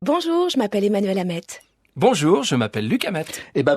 Bonjour, je m'appelle Emmanuelle Hamette. Bonjour, je m'appppelle Luc Hamet.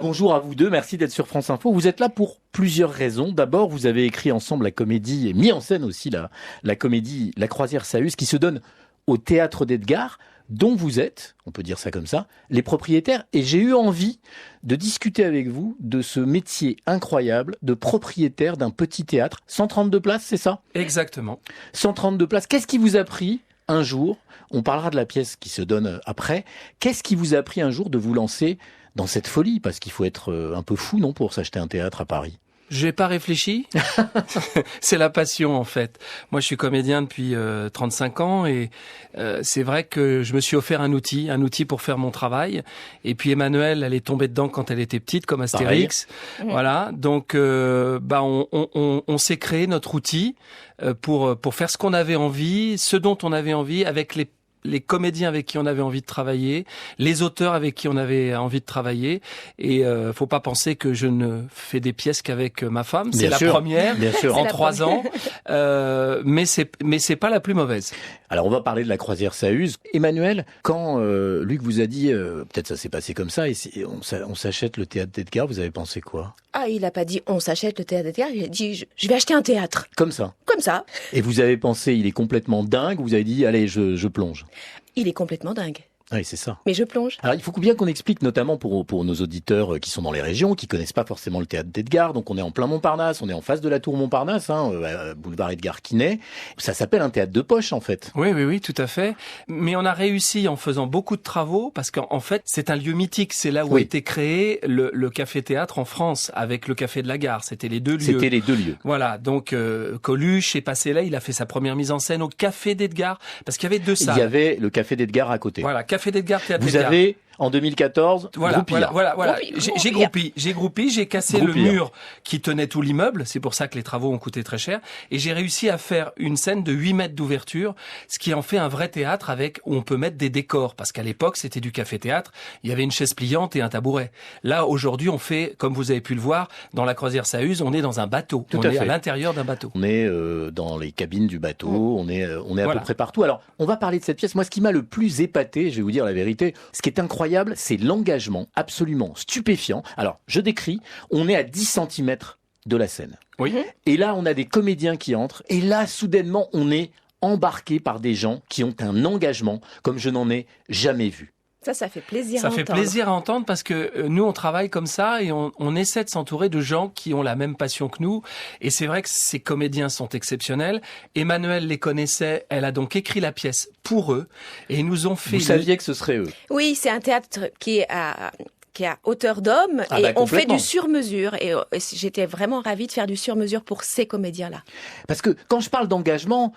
Bonjour à vous deux, merci d'être sur France Info. Vous êtes là pour plusieurs raisons. D'abord, vous avez écrit ensemble la comédie et mis en scène aussi la comédie La Croisière s'amuse qui se donne au Théâtre d'Edgar, dont vous êtes, on peut dire ça comme ça, les propriétaires. Et j'ai eu envie de discuter avec vous de ce métier incroyable de propriétaire d'un petit théâtre. 132 places, c'est ça ? Exactement. 132 places. Qu'est-ce qui vous a pris un jour, on parlera de la pièce qui se donne après, qu'est-ce qui vous a pris un jour de vous lancer dans cette folie ? Parce qu'il faut être un peu fou, non, pour s'acheter un théâtre à Paris ? J'ai pas réfléchi. C'est la passion, en fait. Moi, je suis comédien depuis 35 ans et c'est vrai que je me suis offert un outil pour faire mon travail. Et puis Emmanuelle, elle est tombée dedans quand elle était petite, comme Astérix. Pareil. Voilà. Donc, on s'est créé notre outil pour faire ce qu'on avait envie, ce dont on avait envie, avec les comédiens avec qui on avait envie de travailler, les auteurs avec qui on avait envie de travailler. Et faut pas penser que je ne fais des pièces qu'avec ma femme. C'est la première en 3 ans. Mais c'est pas la plus mauvaise. Alors on va parler de La Croisière s'amuse. Emmanuelle, quand Luc vous a dit, peut-être ça s'est passé comme ça, et on s'achète le théâtre d'Edgar, vous avez pensé quoi ? Ah, il a pas dit on s'achète le théâtre d'Edgar, il a dit je vais acheter un théâtre. Comme ça ? Comme ça. Et vous avez pensé, il est complètement dingue, vous avez dit, allez, je plonge. Il est complètement dingue. Oui, c'est ça. Mais je plonge. Alors, il faut bien qu'on explique, notamment pour nos auditeurs qui sont dans les régions, qui connaissent pas forcément le théâtre d'Edgar. Donc, on est en plein Montparnasse, on est en face de la tour Montparnasse, boulevard Edgar Quinet. Ça s'appelle un théâtre de poche, en fait. Oui, tout à fait. Mais on a réussi en faisant beaucoup de travaux, parce qu'en fait, c'est un lieu mythique. C'est là où a été créé le café-théâtre en France, avec le café de la gare. C'était les deux lieux. Voilà. Donc, Coluche est passé là, il a fait sa première mise en scène au café d'Edgar, parce qu'il y avait 2 salles. Il y avait le café d'Edgar à côté. Voilà. Café d'Edgar, théâtre Vous d'Edgar. avez, en 2014, Voilà. Groupir. J'ai groupé, cassé le mur qui tenait tout l'immeuble. C'est pour ça que les travaux ont coûté très cher. Et j'ai réussi à faire une scène de 8 mètres d'ouverture, ce qui en fait un vrai théâtre où on peut mettre des décors. Parce qu'à l'époque, c'était du café-théâtre. Il y avait une chaise pliante et un tabouret. Là, aujourd'hui, on fait, comme vous avez pu le voir, dans La Croisière s'amuse, on est dans un bateau. On est à l'intérieur d'un bateau. On est dans les cabines du bateau. On est à peu près partout. Alors, on va parler de cette pièce. Moi, ce qui m'a le plus épaté, je vais vous dire la vérité, ce qui est incroyable, c'est l'engagement absolument stupéfiant. Alors, je décris, on est à 10 cm de la scène. Oui. Et là, on a des comédiens qui entrent. Et là, soudainement, on est embarqué par des gens qui ont un engagement comme je n'en ai jamais vu. Ça fait plaisir à entendre. Ça fait plaisir à entendre parce que nous, on travaille comme ça et on essaie de s'entourer de gens qui ont la même passion que nous. Et c'est vrai que ces comédiens sont exceptionnels. Emmanuelle les connaissait, elle a donc écrit la pièce pour eux et ils nous ont fait... Vous saviez que ce serait eux ? Oui, c'est un théâtre qui est à hauteur d'homme et on fait du sur-mesure et j'étais vraiment ravie de faire du sur-mesure pour ces comédiens-là. Parce que quand je parle d'engagement,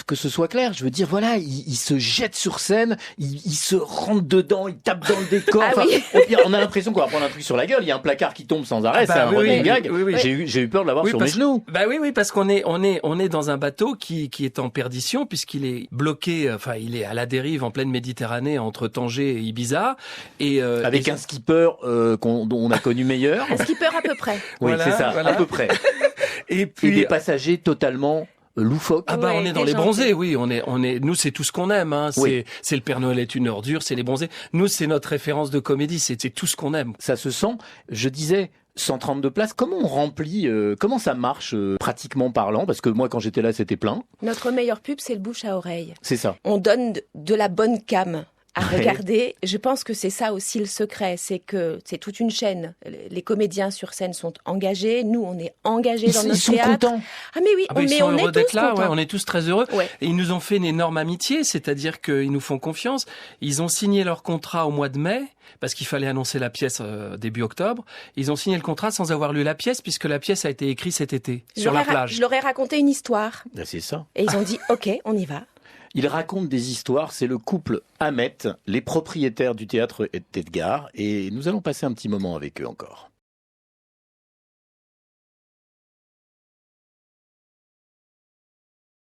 que ce soit clair, je veux dire voilà, ils se jettent sur scène, ils se rentrent dedans, ils tapent dans le décor. On a l'impression qu'on va prendre un truc sur la gueule, il y a un placard qui tombe sans arrêt, c'est un running gag. Oui. J'ai eu peur de l'avoir sur mes genoux. Oui, parce qu'on est dans un bateau qui est en perdition puisqu'il est bloqué, il est à la dérive en pleine Méditerranée entre Tanger et Ibiza avec un skipper dont on a connu meilleur. Un skipper à peu près. Oui, c'est ça, à peu près. Et des passagers totalement loufoques. On est dans les bronzés, oui. Nous, c'est tout ce qu'on aime. C'est le Père Noël est une ordure, c'est les bronzés. Nous, c'est notre référence de comédie, c'est tout ce qu'on aime. Ça se sent. Je disais 132 places. Comment on remplit comment ça marche pratiquement parlant ? Parce que moi, quand j'étais là, c'était plein. Notre meilleure pub, c'est le bouche à oreille. C'est ça. On donne de la bonne cam à regarder. Je pense que c'est ça aussi le secret, c'est que c'est toute une chaîne. Les comédiens sur scène sont engagés, nous on est engagés dans notre théâtre. Ils sont contents. Ah mais oui, ils sont heureux d'être là, contents. On est tous très heureux. Ouais. Et ils nous ont fait une énorme amitié, c'est-à-dire qu'ils nous font confiance. Ils ont signé leur contrat au mois de mai, parce qu'il fallait annoncer la pièce début octobre. Ils ont signé le contrat sans avoir lu la pièce, puisque la pièce a été écrite cet été, sur la plage. Je leur ai raconté une histoire. C'est ça. Et ils ont dit, ok, on y va. Ils racontent des histoires, c'est le couple Hamet, les propriétaires du théâtre d'Edgar, et nous allons passer un petit moment avec eux encore.